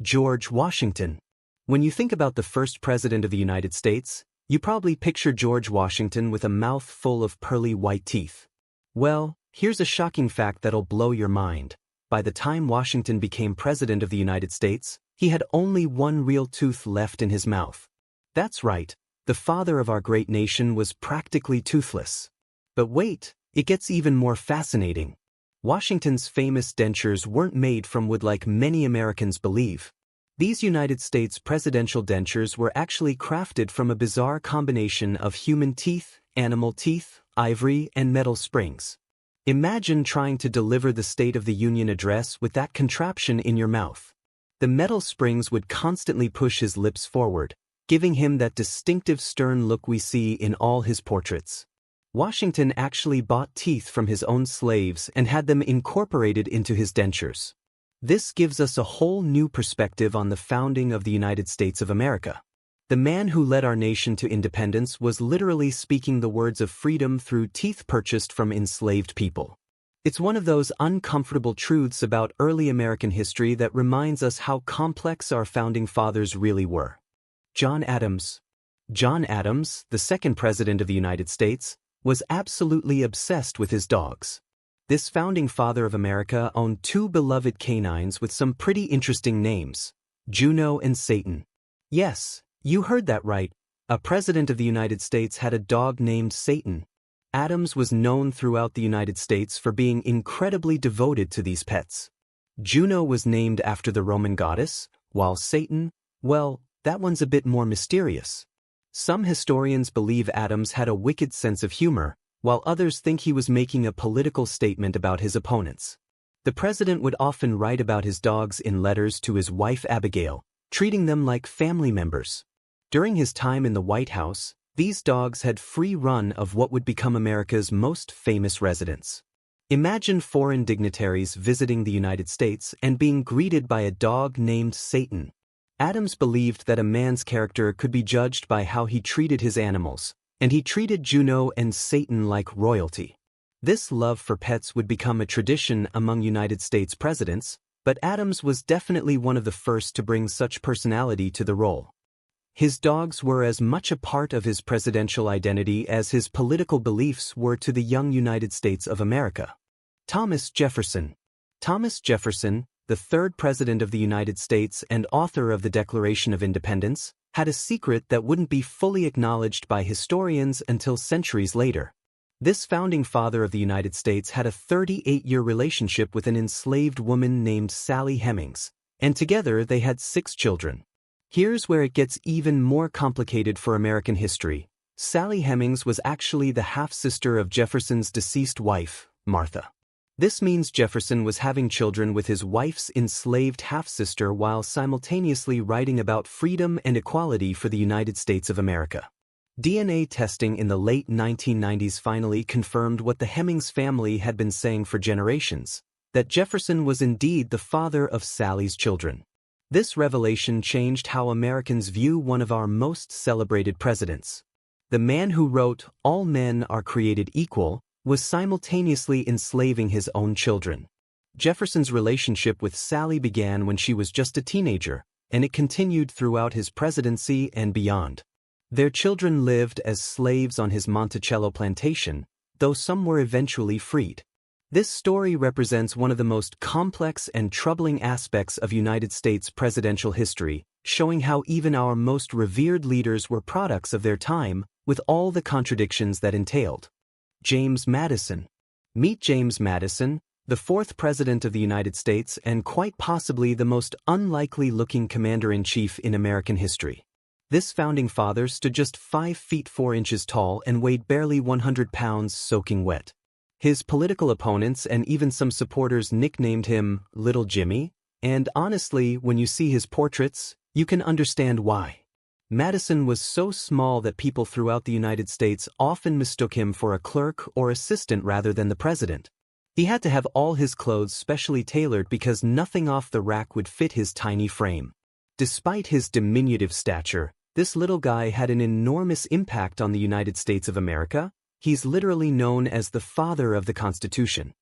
George Washington. When you think about the first president of the United States, you probably picture George Washington with a mouth full of pearly white teeth. Well, here's a shocking fact that'll blow your mind. By the time Washington became president of the United States, he had only one real tooth left in his mouth. That's right, the father of our great nation was practically toothless. But wait, it gets even more fascinating. Washington's famous dentures weren't made from wood like many Americans believe. These United States presidential dentures were actually crafted from a bizarre combination of human teeth, animal teeth, ivory, and metal springs. Imagine trying to deliver the State of the Union address with that contraption in your mouth. The metal springs would constantly push his lips forward, giving him that distinctive stern look we see in all his portraits. Washington actually bought teeth from his own slaves and had them incorporated into his dentures. This gives us a whole new perspective on the founding of the United States of America. The man who led our nation to independence was literally speaking the words of freedom through teeth purchased from enslaved people. It's one of those uncomfortable truths about early American history that reminds us how complex our founding fathers really were. John Adams. John Adams, the second president of the United States, was absolutely obsessed with his dogs. This founding father of America owned two beloved canines with some pretty interesting names, Juno and Satan. Yes, you heard that right. A president of the United States had a dog named Satan. Adams was known throughout the United States for being incredibly devoted to these pets. Juno was named after the Roman goddess, while Satan, well, that one's a bit more mysterious. Some historians believe Adams had a wicked sense of humor, while others think he was making a political statement about his opponents. The president would often write about his dogs in letters to his wife Abigail, treating them like family members. During his time in the White House, these dogs had free run of what would become America's most famous residents. Imagine foreign dignitaries visiting the United States and being greeted by a dog named Satan. Adams believed that a man's character could be judged by how he treated his animals, and he treated Juno and Satan like royalty. This love for pets would become a tradition among United States presidents, but Adams was definitely one of the first to bring such personality to the role. His dogs were as much a part of his presidential identity as his political beliefs were to the young United States of America. Thomas Jefferson. Thomas Jefferson, the third president of the United States and author of the Declaration of Independence, had a secret that wouldn't be fully acknowledged by historians until centuries later. This founding father of the United States had a 38-year relationship with an enslaved woman named Sally Hemings, and together they had 6 children. Here's where it gets even more complicated for American history. Sally Hemings was actually the half-sister of Jefferson's deceased wife, Martha. This means Jefferson was having children with his wife's enslaved half-sister while simultaneously writing about freedom and equality for the United States of America. DNA testing in the late 1990s finally confirmed what the Hemings family had been saying for generations, that Jefferson was indeed the father of Sally's children. This revelation changed how Americans view one of our most celebrated presidents. The man who wrote, "All men are created equal," was simultaneously enslaving his own children. Jefferson's relationship with Sally began when she was just a teenager, and it continued throughout his presidency and beyond. Their children lived as slaves on his Monticello plantation, though some were eventually freed. This story represents one of the most complex and troubling aspects of United States presidential history, showing how even our most revered leaders were products of their time, with all the contradictions that entailed. James Madison. Meet James Madison, the 4th President of the United States and quite possibly the most unlikely-looking commander-in-chief in American history. This founding father stood just 5 feet 4 inches tall and weighed barely 100 pounds soaking wet. His political opponents and even some supporters nicknamed him Little Jimmy, and honestly, when you see his portraits, you can understand why. Madison was so small that people throughout the United States often mistook him for a clerk or assistant rather than the president. He had to have all his clothes specially tailored because nothing off the rack would fit his tiny frame. Despite his diminutive stature, this little guy had an enormous impact on the United States of America. He's literally known as the father of the Constitution.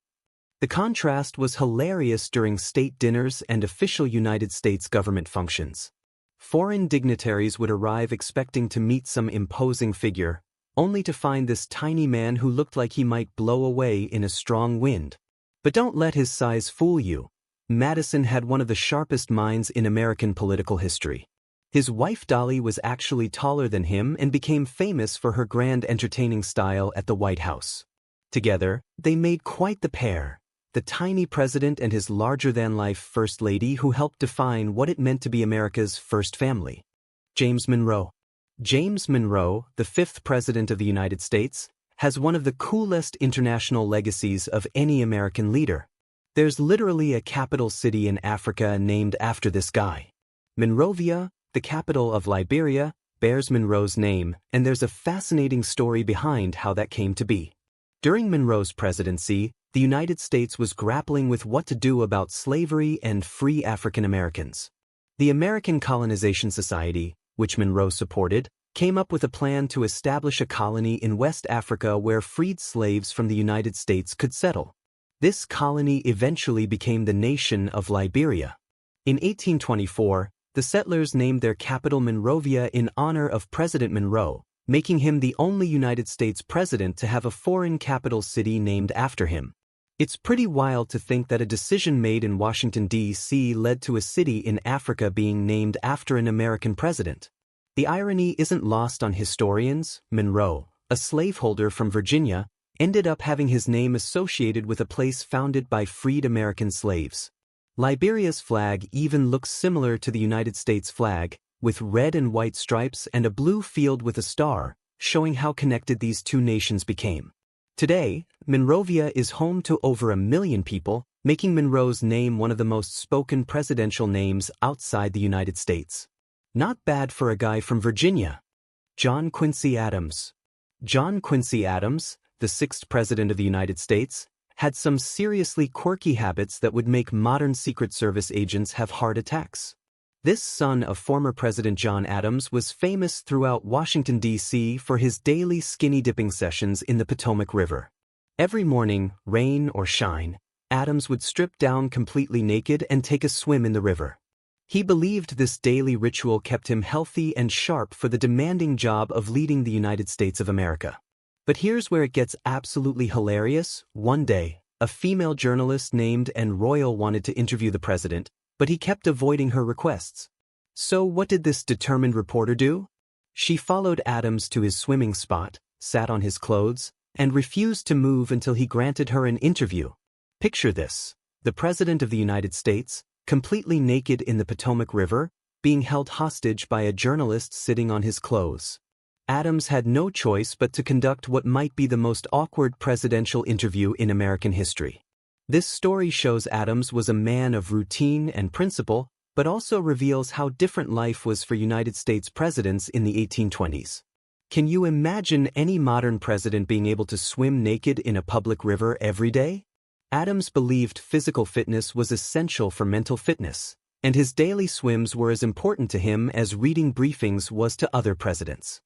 The contrast was hilarious during state dinners and official United States government functions. Foreign dignitaries would arrive expecting to meet some imposing figure, only to find this tiny man who looked like he might blow away in a strong wind. But don't let his size fool you. Madison had one of the sharpest minds in American political history. His wife Dolly was actually taller than him and became famous for her grand entertaining style at the White House. Together, they made quite the pair, the tiny president and his larger-than-life first lady who helped define what it meant to be America's first family. James Monroe. James Monroe, the fifth president of the United States, has one of the coolest international legacies of any American leader. There's literally a capital city in Africa named after this guy. Monrovia, the capital of Liberia, bears Monroe's name, and there's a fascinating story behind how that came to be. During Monroe's presidency, the United States was grappling with what to do about slavery and free African Americans. The American Colonization Society, which Monroe supported, came up with a plan to establish a colony in West Africa where freed slaves from the United States could settle. This colony eventually became the nation of Liberia. In 1824, the settlers named their capital Monrovia in honor of President Monroe, making him the only United States president to have a foreign capital city named after him. It's pretty wild to think that a decision made in Washington, D.C. led to a city in Africa being named after an American president. The irony isn't lost on historians. Monroe, a slaveholder from Virginia, ended up having his name associated with a place founded by freed American slaves. Liberia's flag even looks similar to the United States flag, with red and white stripes and a blue field with a star, showing how connected these two nations became. Today, Monrovia is home to over 1 million people, making Monroe's name one of the most spoken presidential names outside the United States. Not bad for a guy from Virginia. John Quincy Adams. John Quincy Adams, the sixth president of the United States, had some seriously quirky habits that would make modern Secret Service agents have heart attacks. This son of former President John Adams was famous throughout Washington, D.C. for his daily skinny dipping sessions in the Potomac River. Every morning, rain or shine, Adams would strip down completely naked and take a swim in the river. He believed this daily ritual kept him healthy and sharp for the demanding job of leading the United States of America. But here's where it gets absolutely hilarious. One day, a female journalist named Anne Royal wanted to interview the president, but he kept avoiding her requests. So what did this determined reporter do? She followed Adams to his swimming spot, sat on his clothes, and refused to move until he granted her an interview. Picture this: the President of the United States, completely naked in the Potomac River, being held hostage by a journalist sitting on his clothes. Adams had no choice but to conduct what might be the most awkward presidential interview in American history. This story shows Adams was a man of routine and principle, but also reveals how different life was for United States presidents in the 1820s. Can you imagine any modern president being able to swim naked in a public river every day? Adams believed physical fitness was essential for mental fitness, and his daily swims were as important to him as reading briefings was to other presidents.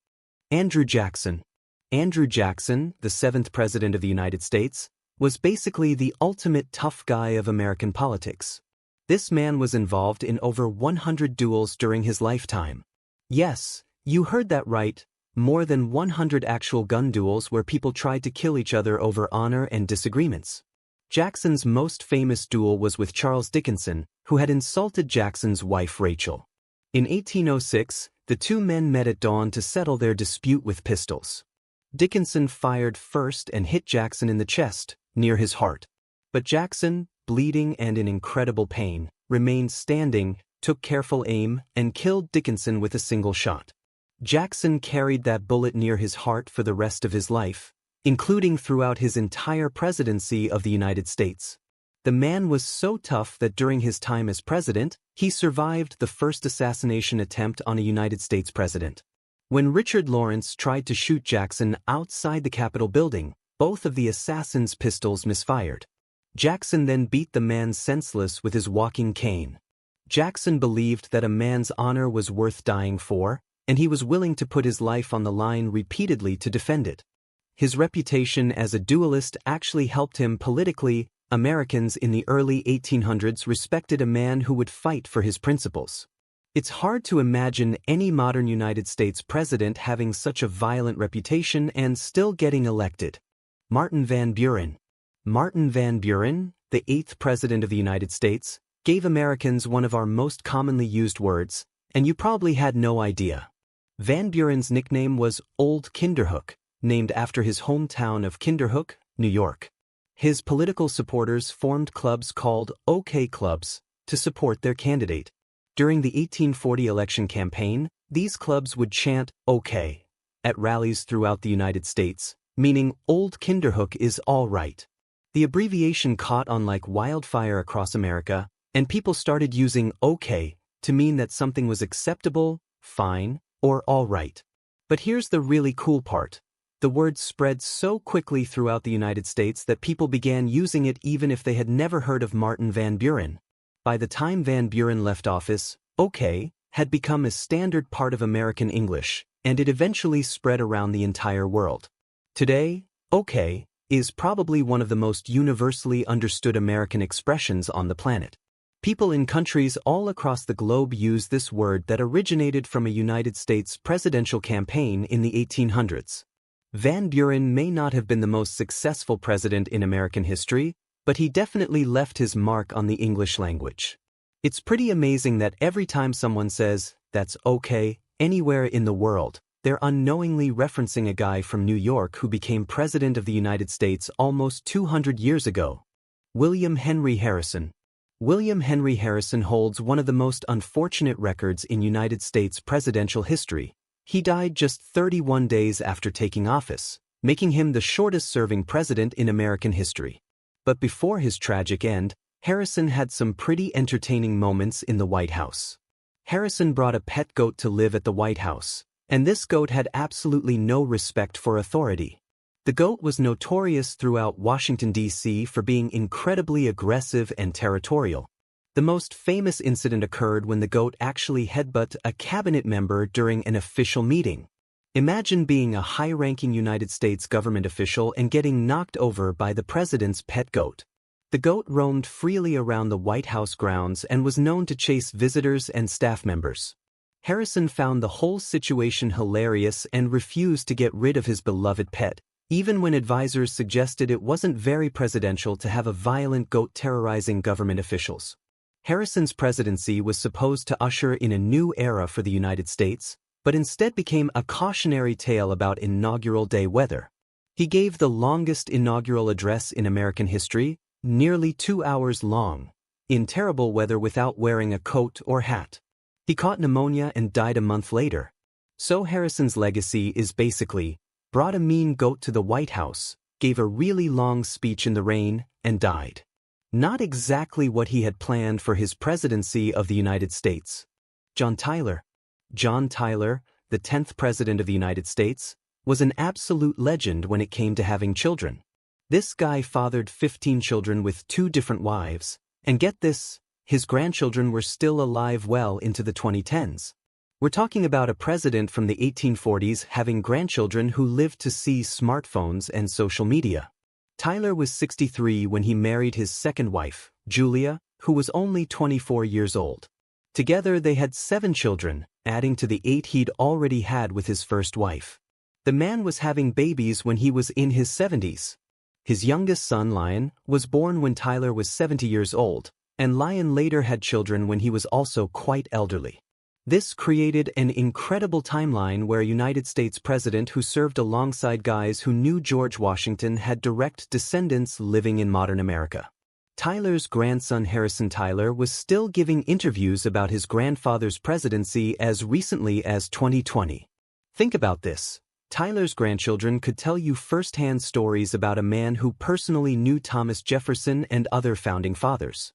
Andrew Jackson. Andrew Jackson, the seventh president of the United States, was basically the ultimate tough guy of American politics. This man was involved in over 100 duels during his lifetime. Yes, you heard that right, more than 100 actual gun duels where people tried to kill each other over honor and disagreements. Jackson's most famous duel was with Charles Dickinson, who had insulted Jackson's wife Rachel. In 1806, the two men met at dawn to settle their dispute with pistols. Dickinson fired first and hit Jackson in the chest, near his heart. But Jackson, bleeding and in incredible pain, remained standing, took careful aim, and killed Dickinson with a single shot. Jackson carried that bullet near his heart for the rest of his life, including throughout his entire presidency of the United States. The man was so tough that during his time as president, he survived the first assassination attempt on a United States president. When Richard Lawrence tried to shoot Jackson outside the Capitol building, both of the assassin's pistols misfired. Jackson then beat the man senseless with his walking cane. Jackson believed that a man's honor was worth dying for, and he was willing to put his life on the line repeatedly to defend it. His reputation as a duelist actually helped him politically Americans in the early 1800s respected a man who would fight for his principles. It's hard to imagine any modern United States president having such a violent reputation and still getting elected. Martin Van Buren. Martin Van Buren, the 8th President of the United States, gave Americans one of our most commonly used words, and you probably had no idea. Van Buren's nickname was Old Kinderhook, named after his hometown of Kinderhook, New York. His political supporters formed clubs called OK Clubs to support their candidate. During the 1840 election campaign, these clubs would chant OK at rallies throughout the United States, meaning Old Kinderhook is all right. The abbreviation caught on like wildfire across America, and people started using OK to mean that something was acceptable, fine, or all right. But here's the really cool part. The word spread so quickly throughout the United States that people began using it even if they had never heard of Martin Van Buren. By the time Van Buren left office, OK had become a standard part of American English, and it eventually spread around the entire world. Today, OK is probably one of the most universally understood American expressions on the planet. People in countries all across the globe use this word that originated from a United States presidential campaign in the 1800s. Van Buren may not have been the most successful president in American history, but he definitely left his mark on the English language. It's pretty amazing that every time someone says, "That's okay," anywhere in the world, they're unknowingly referencing a guy from New York who became President of the United States almost 200 years ago. William Henry Harrison. William Henry Harrison holds one of the most unfortunate records in United States presidential history. He died just 31 days after taking office, making him the shortest-serving president in American history. But before his tragic end, Harrison had some pretty entertaining moments in the White House. Harrison brought a pet goat to live at the White House, and this goat had absolutely no respect for authority. The goat was notorious throughout Washington, D.C. for being incredibly aggressive and territorial. The most famous incident occurred when the goat actually headbutted a cabinet member during an official meeting. Imagine being a high-ranking United States government official and getting knocked over by the president's pet goat. The goat roamed freely around the White House grounds and was known to chase visitors and staff members. Harrison found the whole situation hilarious and refused to get rid of his beloved pet, even when advisors suggested it wasn't very presidential to have a violent goat terrorizing government officials. Harrison's presidency was supposed to usher in a new era for the United States, but instead became a cautionary tale about inaugural day weather. He gave the longest inaugural address in American history, nearly 2 hours long, in terrible weather without wearing a coat or hat. He caught pneumonia and died a month later. So Harrison's legacy is basically, brought a mean goat to the White House, gave a really long speech in the rain, and died. Not exactly what he had planned for his presidency of the United States. John Tyler. John Tyler, the 10th President of the United States, was an absolute legend when it came to having children. This guy fathered 15 children with 2 different wives, and get this, his grandchildren were still alive well into the 2010s. We're talking about a president from the 1840s having grandchildren who lived to see smartphones and social media. Tyler was 63 when he married his second wife, Julia, who was only 24 years old. Together they had 7 children, adding to the 8 he'd already had with his first wife. The man was having babies when he was in his 70s. His youngest son, Lyon, was born when Tyler was 70 years old, and Lyon later had children when he was also quite elderly. This created an incredible timeline where a United States president who served alongside guys who knew George Washington had direct descendants living in modern America. Tyler's grandson Harrison Tyler was still giving interviews about his grandfather's presidency as recently as 2020. Think about this. Tyler's grandchildren could tell you first-hand stories about a man who personally knew Thomas Jefferson and other founding fathers.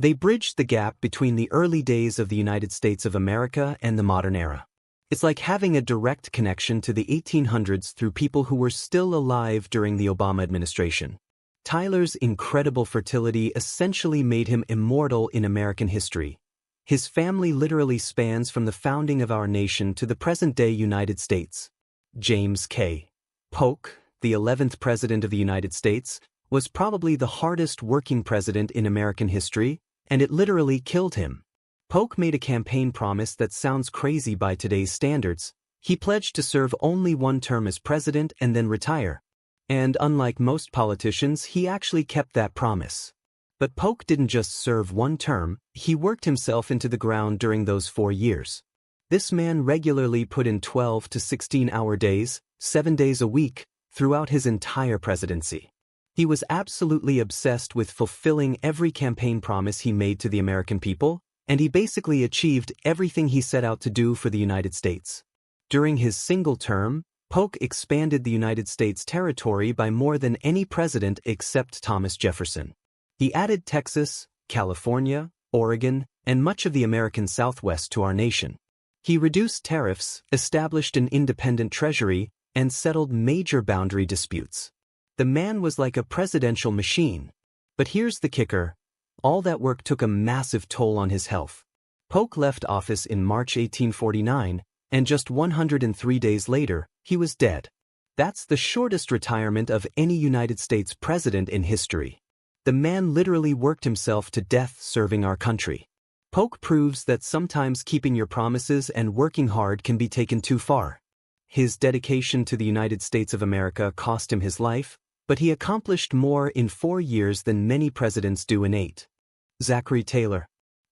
They bridged the gap between the early days of the United States of America and the modern era. It's like having a direct connection to the 1800s through people who were still alive during the Obama administration. Tyler's incredible fertility essentially made him immortal in American history. His family literally spans from the founding of our nation to the present-day United States. James K. Polk, the 11th President of the United States, was probably the hardest working president in American history, and it literally killed him. Polk made a campaign promise that sounds crazy by today's standards. He pledged to serve only one term as president and then retire. And unlike most politicians, he actually kept that promise. But Polk didn't just serve one term, he worked himself into the ground during those 4 years. This man regularly put in 12 to 16-hour days, 7 days a week, throughout his entire presidency. He was absolutely obsessed with fulfilling every campaign promise he made to the American people, and he basically achieved everything he set out to do for the United States. During his single term, Polk expanded the United States territory by more than any president except Thomas Jefferson. He added Texas, California, Oregon, and much of the American Southwest to our nation. He reduced tariffs, established an independent treasury, and settled major boundary disputes. The man was like a presidential machine. But here's the kicker. All that work took a massive toll on his health. Polk left office in March 1849, and just 103 days later, he was dead. That's the shortest retirement of any United States president in history. The man literally worked himself to death serving our country. Polk proves that sometimes keeping your promises and working hard can be taken too far. His dedication to the United States of America cost him his life, but he accomplished more in 4 years than many presidents do in 8. Zachary Taylor.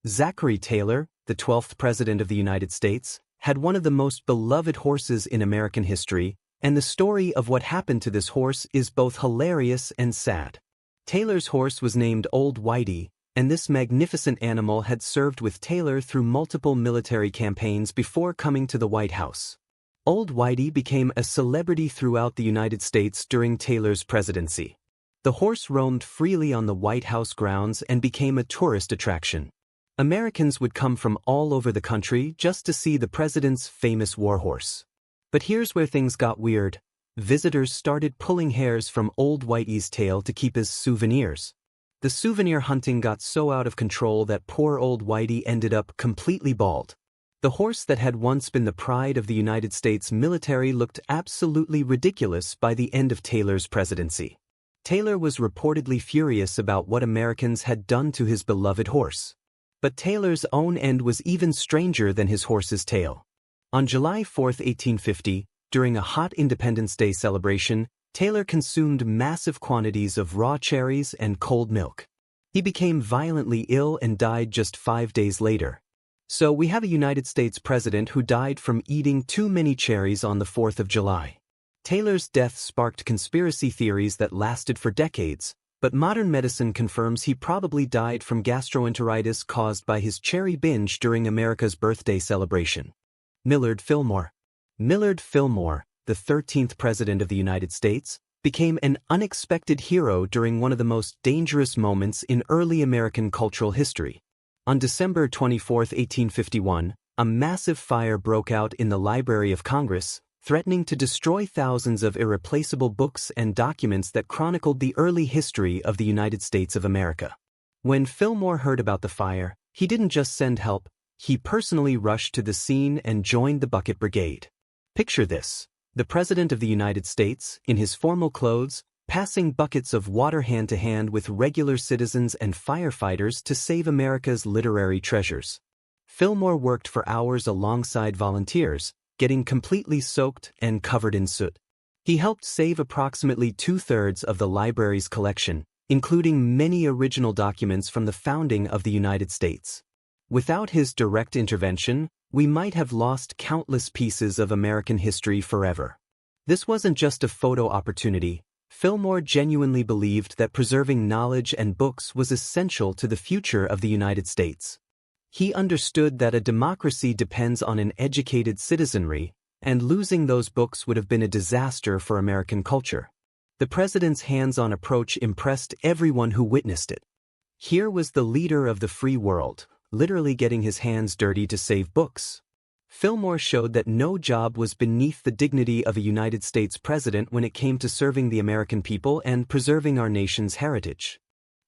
Zachary Taylor, the 12th President of the United States, had one of the most beloved horses in American history, and the story of what happened to this horse is both hilarious and sad. Taylor's horse was named Old Whitey, and this magnificent animal had served with Taylor through multiple military campaigns before coming to the White House. Old Whitey became a celebrity throughout the United States during Taylor's presidency. The horse roamed freely on the White House grounds and became a tourist attraction. Americans would come from all over the country just to see the president's famous warhorse. But here's where things got weird. Visitors started pulling hairs from Old Whitey's tail to keep as souvenirs. The souvenir hunting got so out of control that poor Old Whitey ended up completely bald. The horse that had once been the pride of the United States military looked absolutely ridiculous by the end of Taylor's presidency. Taylor was reportedly furious about what Americans had done to his beloved horse. But Taylor's own end was even stranger than his horse's tail. On July 4, 1850, during a hot Independence Day celebration, Taylor consumed massive quantities of raw cherries and cold milk. He became violently ill and died just 5 days later. So we have a United States president who died from eating too many cherries on the 4th of July. Taylor's death sparked conspiracy theories that lasted for decades, but modern medicine confirms he probably died from gastroenteritis caused by his cherry binge during America's birthday celebration. Millard Fillmore. Millard Fillmore, the 13th President of the United States, became an unexpected hero during one of the most dangerous moments in early American cultural history. On December 24, 1851, a massive fire broke out in the Library of Congress, threatening to destroy thousands of irreplaceable books and documents that chronicled the early history of the United States of America. When Fillmore heard about the fire, he didn't just send help, he personally rushed to the scene and joined the bucket brigade. Picture this: the President of the United States, in his formal clothes, passing buckets of water hand to hand with regular citizens and firefighters to save America's literary treasures. Fillmore worked for hours alongside volunteers, getting completely soaked and covered in soot. He helped save approximately 2/3 of the library's collection, including many original documents from the founding of the United States. Without his direct intervention, we might have lost countless pieces of American history forever. This wasn't just a photo opportunity. Fillmore genuinely believed that preserving knowledge and books was essential to the future of the United States. He understood that a democracy depends on an educated citizenry, and losing those books would have been a disaster for American culture. The president's hands-on approach impressed everyone who witnessed it. Here was the leader of the free world, literally getting his hands dirty to save books. Fillmore showed that no job was beneath the dignity of a United States president when it came to serving the American people and preserving our nation's heritage.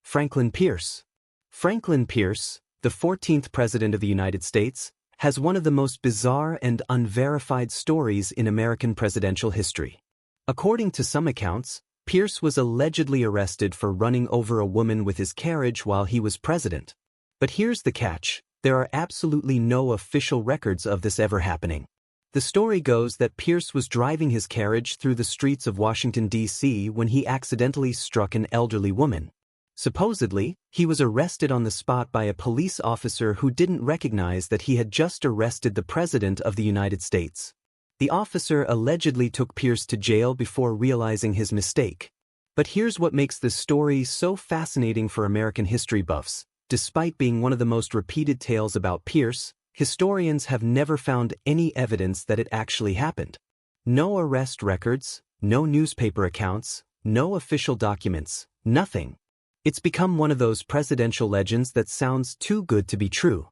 Franklin Pierce. Franklin Pierce, the 14th President of the United States, has one of the most bizarre and unverified stories in American presidential history. According to some accounts, Pierce was allegedly arrested for running over a woman with his carriage while he was president. But here's the catch: there are absolutely no official records of this ever happening. The story goes that Pierce was driving his carriage through the streets of Washington, D.C. when he accidentally struck an elderly woman. Supposedly, he was arrested on the spot by a police officer who didn't recognize that he had just arrested the President of the United States. The officer allegedly took Pierce to jail before realizing his mistake. But here's what makes this story so fascinating for American history buffs. Despite being one of the most repeated tales about Pierce, historians have never found any evidence that it actually happened. No arrest records, no newspaper accounts, no official documents, nothing. It's become one of those presidential legends that sounds too good to be true.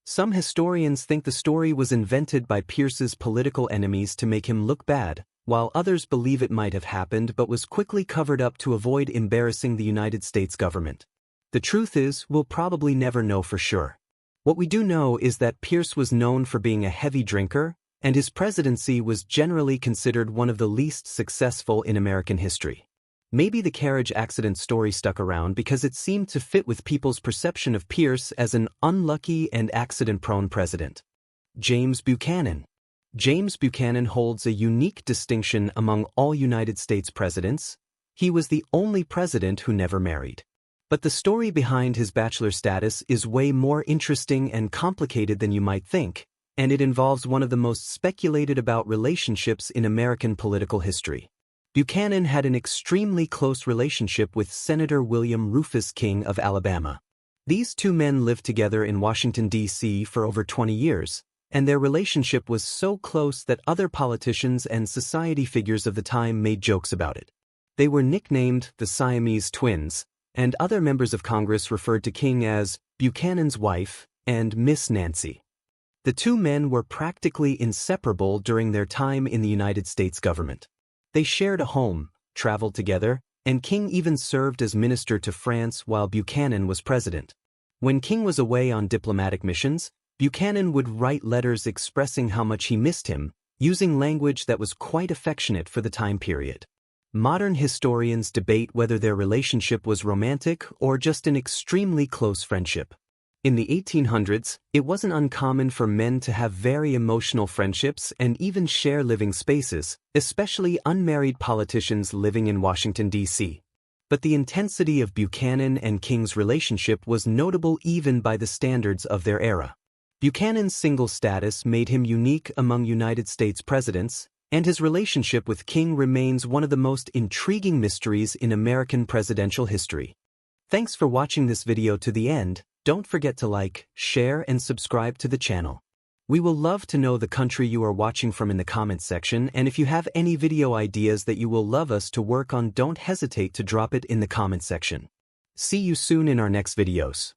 Some historians think the story was invented by Pierce's political enemies to make him look bad, while others believe it might have happened but was quickly covered up to avoid embarrassing the United States government. The truth is, we'll probably never know for sure. What we do know is that Pierce was known for being a heavy drinker, and his presidency was generally considered one of the least successful in American history. Maybe the carriage accident story stuck around because it seemed to fit with people's perception of Pierce as an unlucky and accident-prone president. James Buchanan. James Buchanan holds a unique distinction among all United States presidents. He was the only president who never married. But the story behind his bachelor status is way more interesting and complicated than you might think, and it involves one of the most speculated about relationships in American political history. Buchanan had an extremely close relationship with Senator William Rufus King of Alabama. These two men lived together in Washington, D.C. for over 20 years, and their relationship was so close that other politicians and society figures of the time made jokes about it. They were nicknamed the Siamese Twins, and other members of Congress referred to King as Buchanan's wife and Miss Nancy. The two men were practically inseparable during their time in the United States government. They shared a home, traveled together, and King even served as minister to France while Buchanan was president. When King was away on diplomatic missions, Buchanan would write letters expressing how much he missed him, using language that was quite affectionate for the time period. Modern historians debate whether their relationship was romantic or just an extremely close friendship. In the 1800s, it wasn't uncommon for men to have very emotional friendships and even share living spaces, especially unmarried politicians living in Washington, D.C. But the intensity of Buchanan and King's relationship was notable even by the standards of their era. Buchanan's single status made him unique among United States presidents, and his relationship with King remains one of the most intriguing mysteries in American presidential history. Thanks for watching this video to the end. Don't forget to like, share, and subscribe to the channel. We will love to know the country you are watching from in the comments section, and if you have any video ideas that you will love us to work on, don't hesitate to drop it in the comments section. See you soon in our next videos.